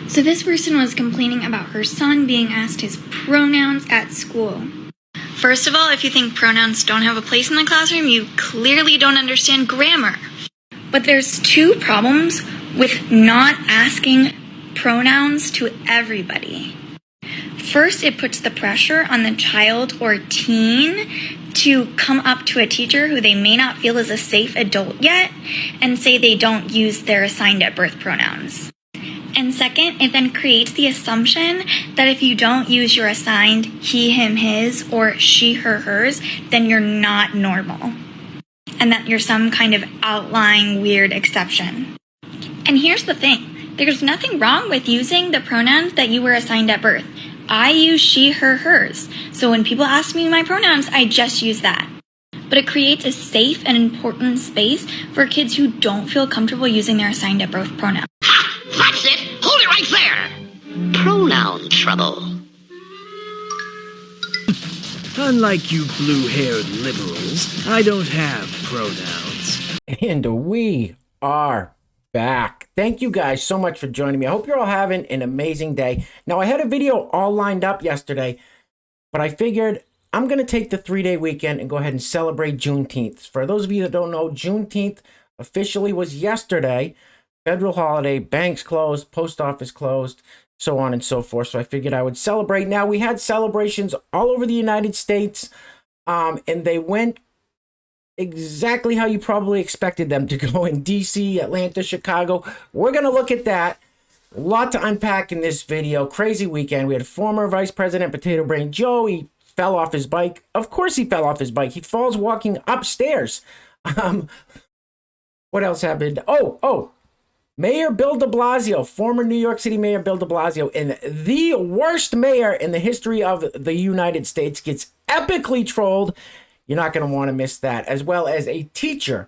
So this person was complaining about her son being asked his pronouns at school. First of all, if you think pronouns don't have a place in the classroom, you clearly don't understand grammar. But there's two problems with not asking pronouns to everybody. First, it puts the pressure on the child or teen to come up to a teacher who they may not feel is a safe adult yet and say they don't use their assigned at birth pronouns. And second, it then creates the assumption that if you don't use your assigned he, him, his, or she, her, hers, then you're not normal. And that you're some kind of outlying weird exception. And here's the thing. There's nothing wrong with using the pronouns that you were assigned at birth. I use she, her, hers. So when people ask me my pronouns, I just use that. But it creates a safe and important space for kids who don't feel comfortable using their assigned at birth pronouns. That's it! Hold it right there! Pronoun trouble. Unlike you blue-haired liberals, I don't have pronouns. And we are back. Thank you guys so much for joining me. I hope you're all having an amazing day. Now, I had a video all lined up yesterday, but I figured I'm going to take the 3-day weekend and go ahead and celebrate Juneteenth. For those of you that don't know, Juneteenth officially was yesterday. Federal holiday, banks closed, post office closed, so on and so forth. So I figured I would celebrate. Now, we had celebrations all over the United States, and they went exactly how you probably expected them to go in DC, Atlanta, Chicago. We're going to look at that. A lot to unpack in this video. Crazy weekend. We had former Vice President Potato Brain Joe. He fell off his bike. Of course he fell off his bike. He falls walking upstairs. What else happened? Oh. Mayor Bill DeBlasio, former New York City Mayor Bill DeBlasio, and the worst mayor in the history of the United States, gets epically trolled. You're not going to want to miss that. As well as a teacher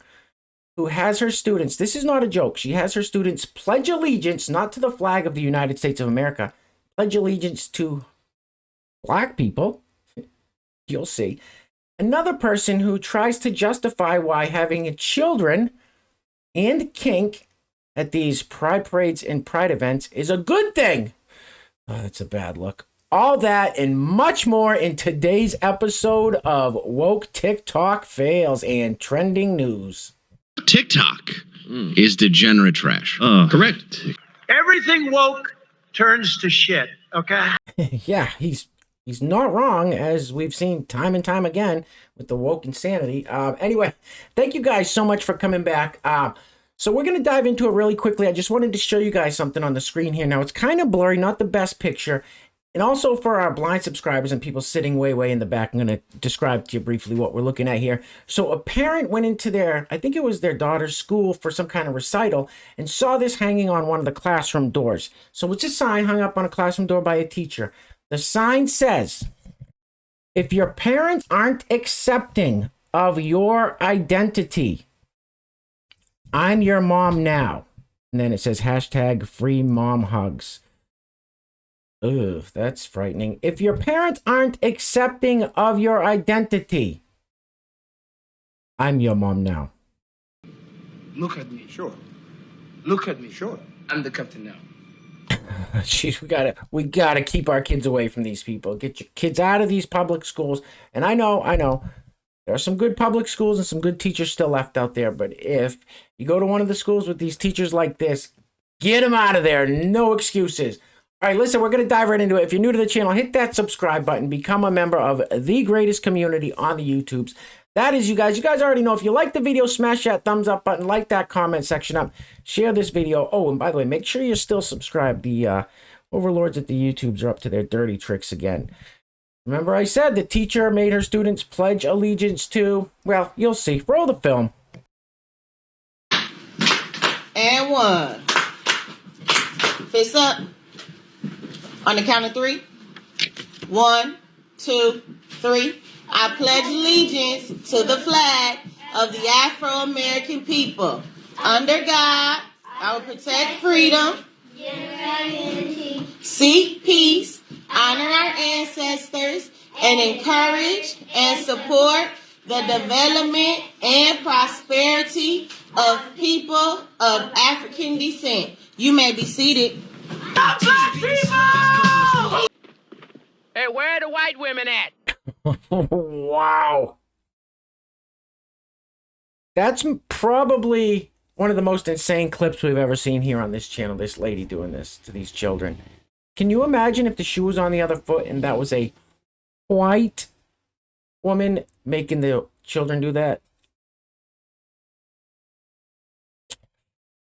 who has her students, this is not a joke, she has her students pledge allegiance, not to the flag of the United States of America, pledge allegiance to black people. You'll see. Another person who tries to justify why having children and kink at these pride parades and pride events is a good thing. Oh, that's a bad look. All that and much more in today's episode of Woke TikTok Fails and Trending News. TikTok is degenerate trash. Correct. Everything woke turns to shit, okay? Yeah, he's not wrong, as we've seen time and time again with the woke insanity. Anyway, thank you guys so much for coming back. So we're going to dive into it really quickly. I just wanted to show you guys something on the screen here. Now, it's kind of blurry, not the best picture. And also for our blind subscribers and people sitting way in the back, I'm going to describe to you briefly what we're looking at here. So a parent went into their, I think it was their daughter's school for some kind of recital, and saw this hanging on one of the classroom doors. So it's a sign hung up on a classroom door by a teacher. The sign says, if your parents aren't accepting of your identity, I'm your mom now. And then it says hashtag free mom hugs. Ugh, that's frightening. If your parents aren't accepting of your identity, I'm your mom now. Look at me, sure. Look at me, sure. I'm the captain now. Jeez, we gotta keep our kids away from these people. Get your kids out of these public schools. And I know. There are some good public schools and some good teachers still left out there. But if you go to one of the schools with these teachers like this, get them out of there. No excuses. All right, listen, we're going to dive right into it. If you're new to the channel, hit that subscribe button. Become a member of the greatest community on the YouTubes. That is you guys. You guys already know. If you like the video, smash that thumbs up button. Like that comment section up. Share this video. Oh, and by the way, make sure you're still subscribed. The overlords at the YouTubes are up to their dirty tricks again. Remember I said the teacher made her students pledge allegiance to, well, you'll see. Roll the film. And one. Fist up. On the count of 3. 1, 2, 3. I pledge allegiance to the flag of the Afro-American people. Under God, I will protect freedom, seek peace, honor our ancestors, and encourage and support the development and prosperity of people of African descent. You may be seated. Hey, where are the white women at? Wow. That's probably one of the most insane clips we've ever seen here on this channel, this lady doing this to these children. Can you imagine if the shoe was on the other foot and that was a white woman making the children do that?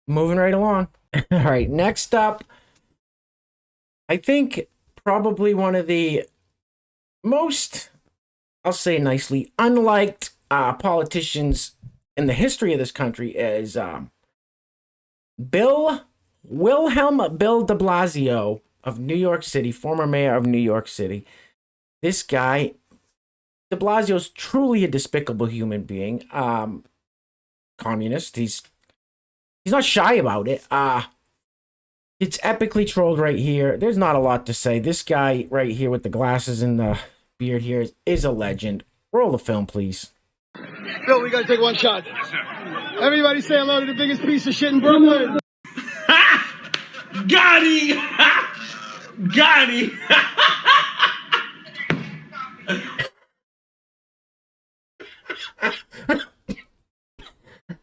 Moving right along. All right, next up, I think probably one of the most, I'll say nicely, unliked politicians in the history of this country is Wilhelm Bill DeBlasio of New York City, former mayor of New York City. This guy, DeBlasio's truly a despicable human being. Communist. He's not shy about it. It's epically trolled right here. There's not a lot to say. This guy right here with the glasses and the beard here is a legend. Roll the film, please. Bill, we gotta take one shot. Everybody say hello to the biggest piece of shit in Brooklyn. Got him! Got him!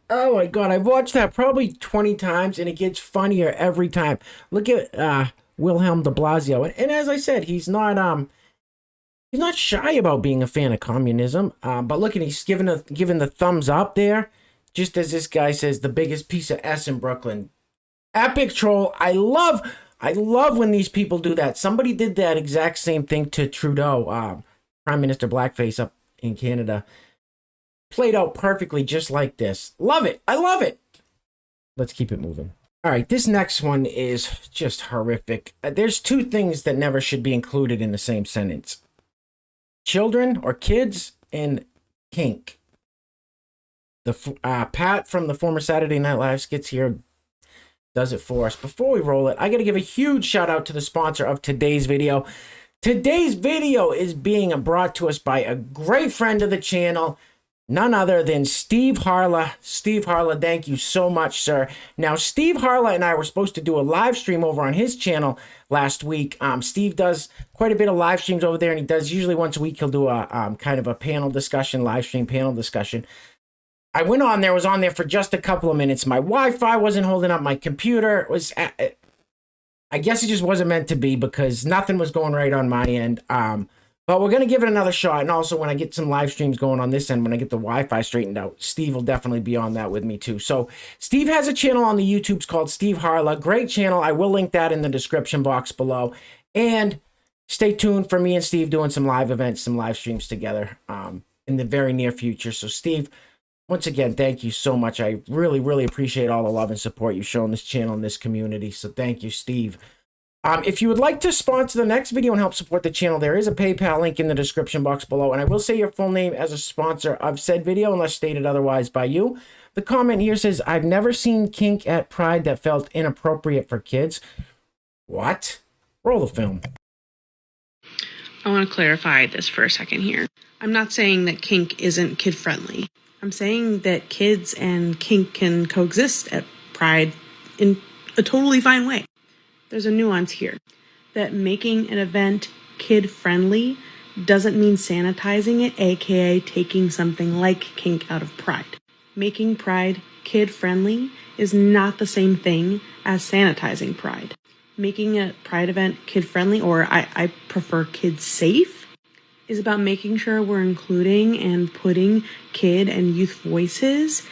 Oh my god, I've watched that probably 20 times and it gets funnier every time. Look at Wilhelm de Blasio. And as I said, he's not shy about being a fan of communism. But look at, he's giving the thumbs up there, just as this guy says, the biggest piece of S in Brooklyn. Epic troll. I love when these people do that. Somebody did that exact same thing to Trudeau, Prime Minister Blackface up in Canada. Played out perfectly just like this. Love it. I love it. Let's keep it moving. All right, this next one is just horrific. There's two things that never should be included in the same sentence. Children or kids and kink. Pat from the former Saturday Night Live skits here does it for us. Before we roll it, I got to give a huge shout out to the sponsor of today's video. Today's video is being brought to us by a great friend of the channel, none other than Steve Harla. Steve Harla, thank you so much, sir. Now, Steve Harla and I were supposed to do a live stream over on his channel last week. Steve does quite a bit of live streams over there, and he does usually once a week. He'll do a kind of a panel discussion, live stream panel discussion. I went on there, was on there for just a couple of minutes. My Wi-Fi wasn't holding up. My computer was, I guess it just wasn't meant to be because nothing was going right on my end. But we're going to give it another shot. And also when I get some live streams going on this end, when I get the Wi-Fi straightened out, Steve will definitely be on that with me too. So Steve has a channel on the YouTubes called Steve Harla. Great channel. I will link that in the description box below. And stay tuned for me and Steve doing some live events, some live streams together in the very near future. So Steve, once again, thank you so much. I really, really appreciate all the love and support you've shown this channel and this community. So thank you, Steve. If you would like to sponsor the next video and help support the channel, there is a PayPal link in the description box below. And I will say your full name as a sponsor of said video unless stated otherwise by you. The comment here says, I've never seen kink at Pride that felt inappropriate for kids. What? Roll the film. I want to clarify this for a second here. I'm not saying that kink isn't kid-friendly. I'm saying that kids and kink can coexist at Pride in a totally fine way. There's a nuance here, that making an event kid-friendly doesn't mean sanitizing it, aka taking something like kink out of Pride. Making Pride kid-friendly is not the same thing as sanitizing Pride. Making a Pride event kid-friendly, or I prefer kid-safe, is about making sure we're including and putting kid and youth voices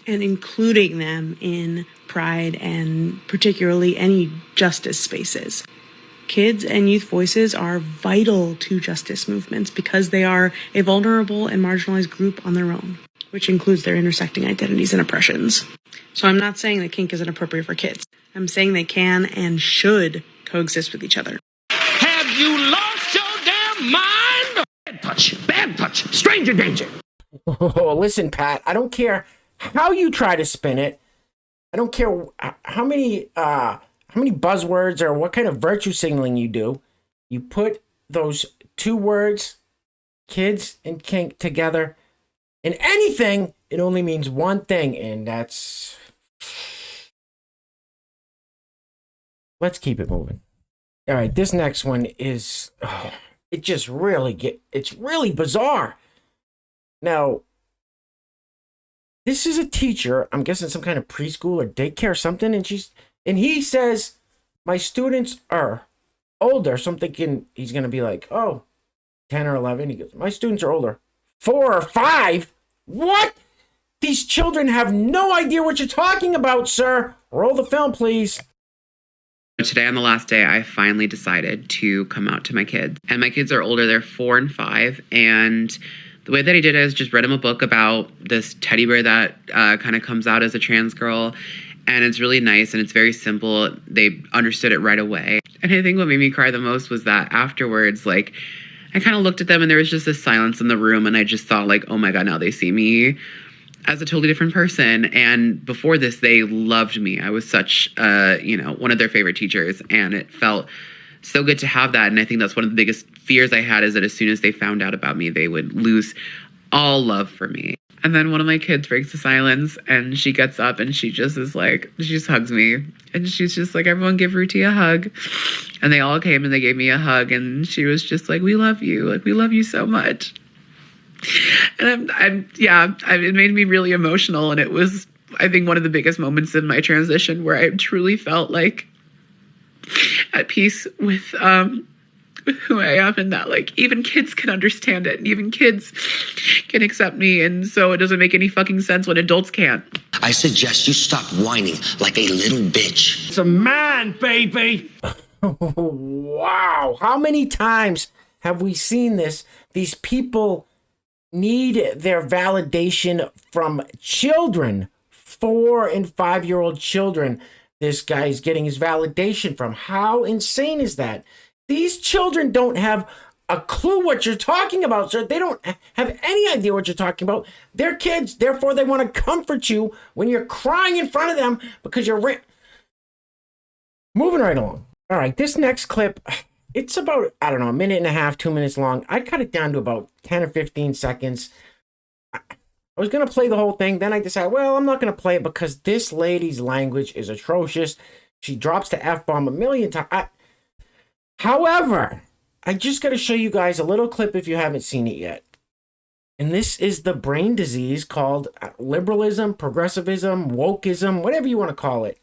and including them in Pride and particularly any justice spaces. Kids and youth voices are vital to justice movements because they are a vulnerable and marginalized group on their own, which includes their intersecting identities and oppressions. So I'm not saying that kink isn't appropriate for kids. I'm saying they can and should coexist with each other. Have you lost your damn mind? Bad touch, stranger danger. Oh, listen, Pat, I don't care how you try to spin it. I don't care how many buzzwords or what kind of virtue signaling you do. You put those two words, kids and kink, together in anything, it only means one thing, and that's let's keep it moving. All right, this next one is, it's really bizarre. Now, this is a teacher, I'm guessing some kind of preschool or daycare or something, and he says, my students are older. So I'm thinking he's going to be like, 10 or 11. He goes, my students are older. 4 or 5? What? These children have no idea what you're talking about, sir. Roll the film, please. Today, on the last day, I finally decided to come out to my kids. And my kids are older. They're 4 and 5. And the way that I did it is just read them a book about this teddy bear that kind of comes out as a trans girl. And it's really nice and it's very simple. They understood it right away. And I think what made me cry the most was that afterwards, like, I kind of looked at them and there was just this silence in the room. And I just thought, like, oh my God, now they see me as a totally different person. And before this, they loved me. I was such, one of their favorite teachers. And it felt so good to have that. And I think that's one of the biggest fears I had, is that as soon as they found out about me, they would lose all love for me. And then one of my kids breaks the silence and she gets up and she just is like, she just hugs me. And she's just like, everyone give Ruti a hug. And they all came and they gave me a hug. And she was just like, we love you. Like, we love you so much. And it made me really emotional. And it was, I think, one of the biggest moments in my transition where I truly felt like at peace with who I am, and that, like, even kids can understand it and even kids can accept me. And so it doesn't make any fucking sense when adults can't. I suggest you stop whining like a little bitch. It's a man, baby. Wow. How many times have we seen this? These people need their validation from children, 4 and 5-year-old children. This guy's getting his validation from. How insane is that? These children don't have a clue what you're talking about, sir. They don't have any idea what you're talking about. They're kids, therefore they want to comfort you when you're crying in front of them because you're moving right along. All right, this next clip, it's about, I don't know, a minute and a half, 2 minutes long. I cut it down to about 10 or 15 seconds. I was going to play the whole thing. Then I decided, well, I'm not going to play it because this lady's language is atrocious. She drops the F-bomb a million times. However, I just got to show you guys a little clip if you haven't seen it yet. And this is the brain disease called liberalism, progressivism, wokeism, whatever you want to call it.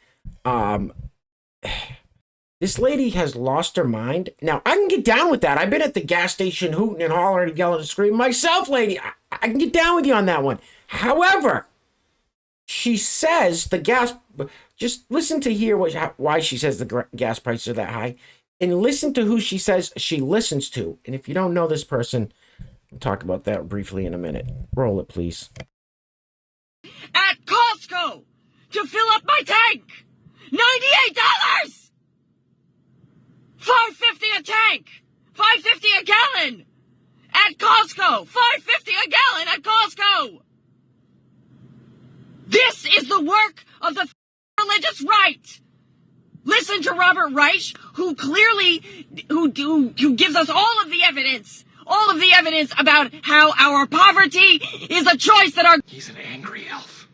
This lady has lost her mind. Now, I can get down with that. I've been at the gas station hooting and hollering and yelling and screaming myself, lady. I can get down with you on that one. However, she says the gas... Just listen to hear why she says the gas prices are that high. And listen to who she says she listens to. And if you don't know this person, we'll talk about that briefly in a minute. Roll it, please. At Costco to fill up my tank. $98. $5.50 a tank. $5.50 a gallon. At Costco. $5.50 a gallon at Costco. This is the work of the religious right. Listen to Robert Reich, who clearly, who gives us all of the evidence about how our poverty is a choice that our... He's an angry elf.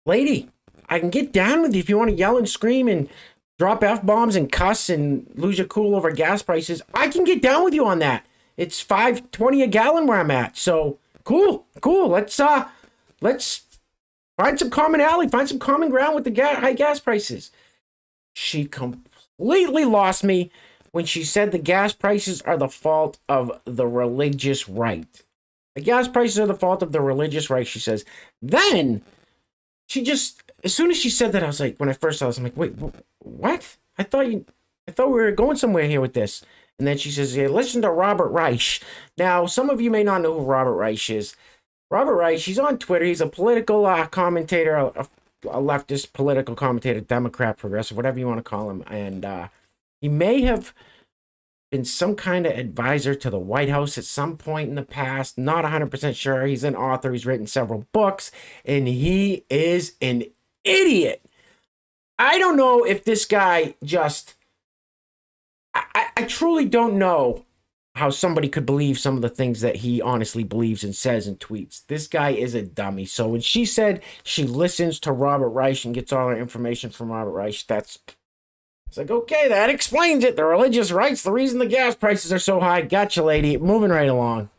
Lady, I can get down with you if you want to yell and scream and drop F-bombs and cuss and lose your cool over gas prices. I can get down with you on that. It's $5.20 a gallon where I'm at. So cool. Let's find some commonality, find some common ground with the high gas prices. She completely lost me when she said the gas prices are the fault of the religious right. The gas prices are the fault of the religious right, she says. Then she just, as soon as she said that, I was like, when I first saw this, I'm like, wait, what? I thought we were going somewhere here with this. And then she says, yeah, listen to Robert Reich. Now, some of you may not know who Robert Reich is. Robert Reich, he's on Twitter. He's a political commentator, a leftist political commentator, Democrat, progressive, whatever you want to call him. And he may have been some kind of advisor to the White House at some point in the past. Not 100% sure. He's an author. He's written several books. And he is an idiot. I don't know if this guy just... I truly don't know how somebody could believe some of the things that he honestly believes and says and tweets. This guy is a dummy. So when she said she listens to Robert Reich and gets all her information from Robert Reich, it's like, okay, that explains it. The religious right's the reason the gas prices are so high. Gotcha, lady. Moving right along.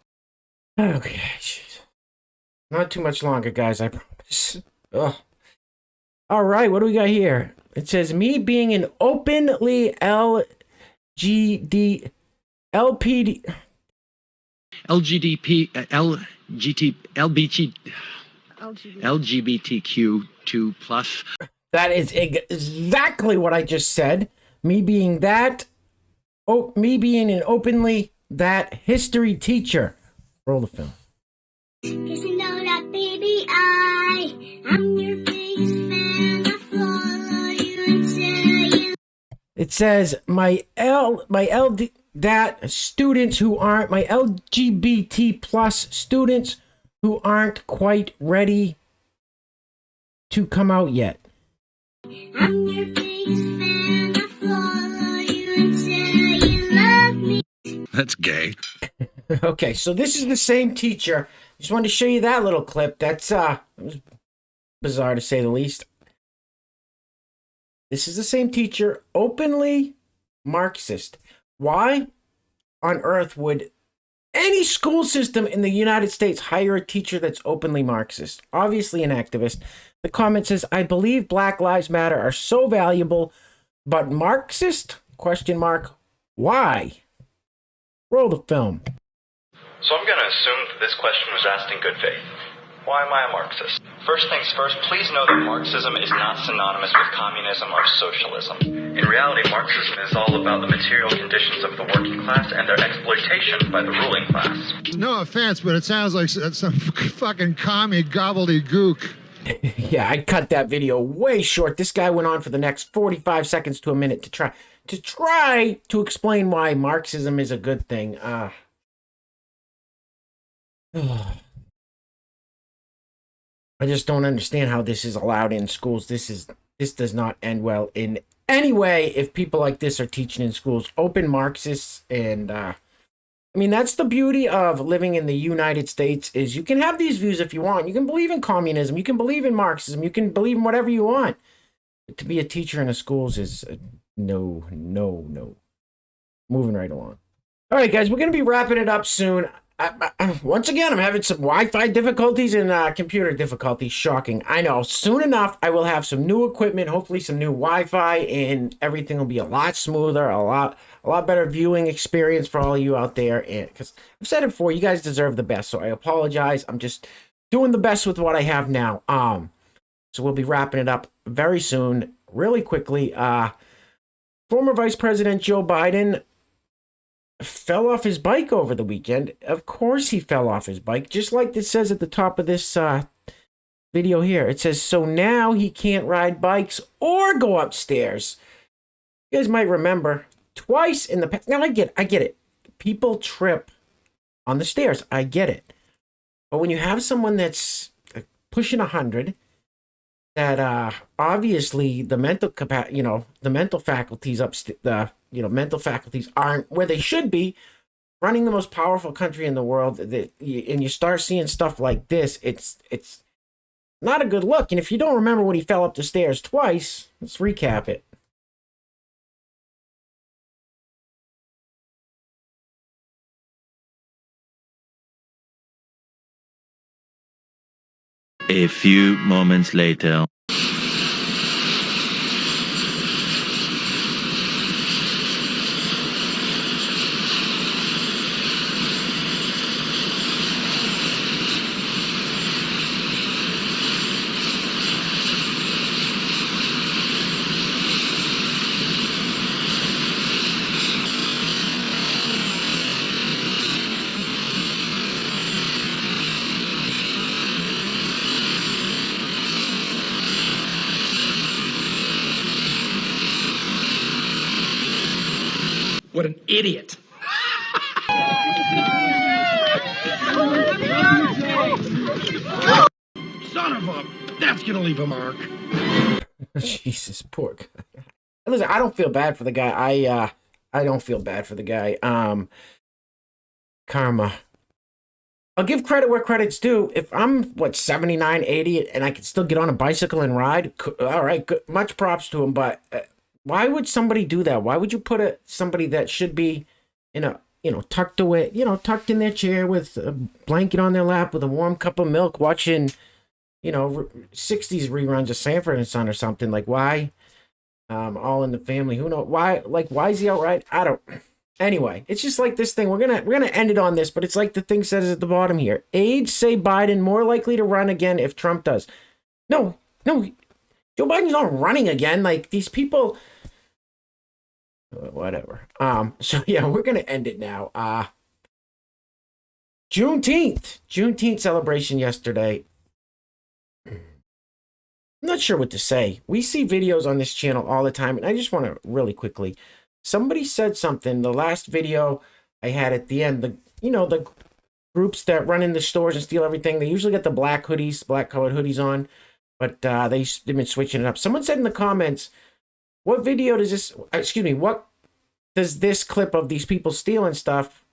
Okay. Geez. Not too much longer, guys, I promise. Ugh. All right, what do we got here? It says, me being an openly LGD... LPD... LGBTQ2 plus. That is exactly what I just said. Me being that... Oh, me being an openly that history teacher. Roll the film. Cause you know that baby, I'm your biggest fan. I follow you and tell you. It says my LD that students who aren't my LGBT plus students who aren't quite ready to come out yet. I'm your biggest fan. I follow you and tell you love me. That's gay. Okay, so this is the same teacher. Just wanted to show you that little clip. That's bizarre to say the least. This is the same teacher, openly Marxist. Why on earth would any school system in the United States hire a teacher that's openly Marxist? Obviously an activist. The comment says, I believe Black Lives Matter are so valuable, but Marxist? Question mark. Why? Roll the film. So I'm going to assume that this question was asked in good faith. Why am I a Marxist? First things first, please know that Marxism is not synonymous with communism or socialism. In reality, Marxism is all about the material conditions of the working class and their exploitation by the ruling class. No offense, but it sounds like some fucking commie gobbledygook. Yeah, I cut that video way short. This guy went on for the next 45 seconds to a minute to try to explain why Marxism is a good thing. I just don't understand how this is allowed in schools. This does not end well in any way if people like this are teaching in schools. Open Marxists and I mean, that's the beauty of living in the United States is you can have these views if you want. You can believe in communism, you can believe in Marxism, you can believe in whatever you want. But to be a teacher in the schools is no. Moving right along. All right, guys, we're going to be wrapping it up soon. Once again, I'm having some Wi-Fi difficulties and computer difficulties. Shocking. I know. Soon enough, I will have some new equipment, hopefully some new Wi-Fi, and everything will be a lot smoother, a lot better viewing experience for all of you out there. And because I've said it before, you guys deserve the best, so I apologize. I'm just doing the best with what I have now. So we'll be wrapping it up very soon, really quickly. Former Vice President Joe Biden fell off his bike over the weekend. Of course he fell off his bike, just like this says at the top of this video here. It says, so now he can't ride bikes or go upstairs. You guys might remember twice in the past. Now I get it. People trip on the stairs. I get it. But when you have someone that's pushing 100, that obviously the mental faculties mental faculties aren't where they should be, running the most powerful country in the world, and you start seeing stuff like this, it's not a good look. And if you don't remember when he fell up the stairs twice, let's recap it. A few moments later. What an idiot. Son of a... That's gonna leave a mark. Jesus, poor guy. Listen, I don't feel bad for the guy. I don't feel bad for the guy. karma. I'll give credit where credit's due. If I'm, 79, 80, and I can still get on a bicycle and ride, all right, good. Much props to him. But why would somebody do that? Why would you put somebody that should be in a, tucked away, tucked in their chair with a blanket on their lap with a warm cup of milk watching, 60s reruns of Sanford and Son or something? Like, why? All in the Family. Who knows? Why? Like, why is he outright? I don't. Anyway, it's just like this thing. We're gonna end it on this, but it's like the thing says at the bottom here. Aides say Biden more likely to run again if Trump does. No, Joe Biden's not running again. Like, these people, whatever. So yeah, we're gonna end it now. Juneteenth celebration yesterday. I'm not sure what to say. We see videos on this channel all the time, and I just want to really quickly. Somebody said something, the last video I had at the end, the groups that run in the stores and steal everything, they usually get the black colored hoodies on, but they've been switching it up. Someone said in the comments, what does this clip of these people stealing stuff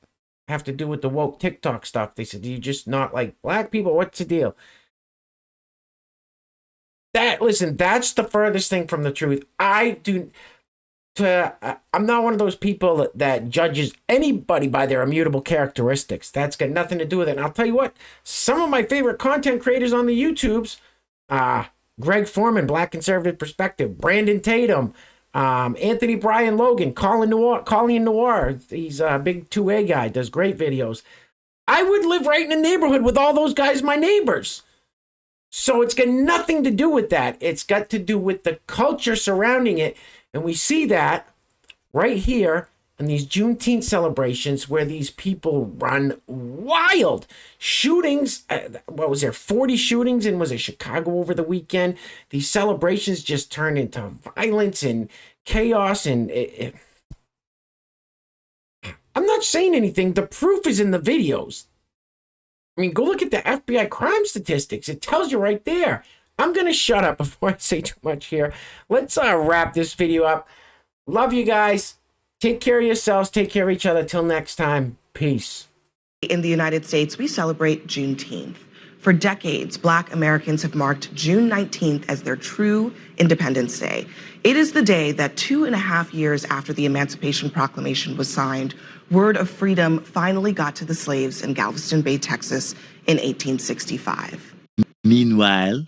have to do with the woke TikTok stuff? They said, do you just not like black people? What's the deal? Listen, that's the furthest thing from the truth. I'm not one of those people that judges anybody by their immutable characteristics. That's got nothing to do with it. And I'll tell you what, some of my favorite content creators on the YouTubes, Greg Foreman, Black Conservative Perspective, Brandon Tatum, Anthony Bryan Logan, Colleen Noir, he's a big 2A guy, does great videos. I would live right in the neighborhood with all those guys, my neighbors. So it's got nothing to do with that. It's got to do with the culture surrounding it. And we see that right here in these Juneteenth celebrations where these people run wild. Shootings, 40 shootings in, was it Chicago over the weekend? These celebrations just turn into violence and chaos. And I'm not saying anything. The proof is in the videos. I mean, go look at the FBI crime statistics. It tells you right there. I'm going to shut up before I say too much here. Let's wrap this video up. Love you guys. Take care of yourselves. Take care of each other. Till next time. Peace. In the United States, we celebrate Juneteenth. For decades, Black Americans have marked June 19th as their true Independence Day. It is the day that 2.5 years after the Emancipation Proclamation was signed, word of freedom finally got to the slaves in Galveston Bay, Texas in 1865. Meanwhile,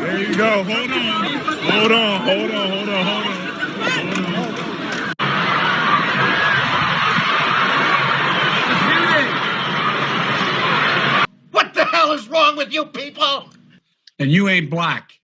There you go. Hold on. What the hell is wrong with you people? And you ain't black.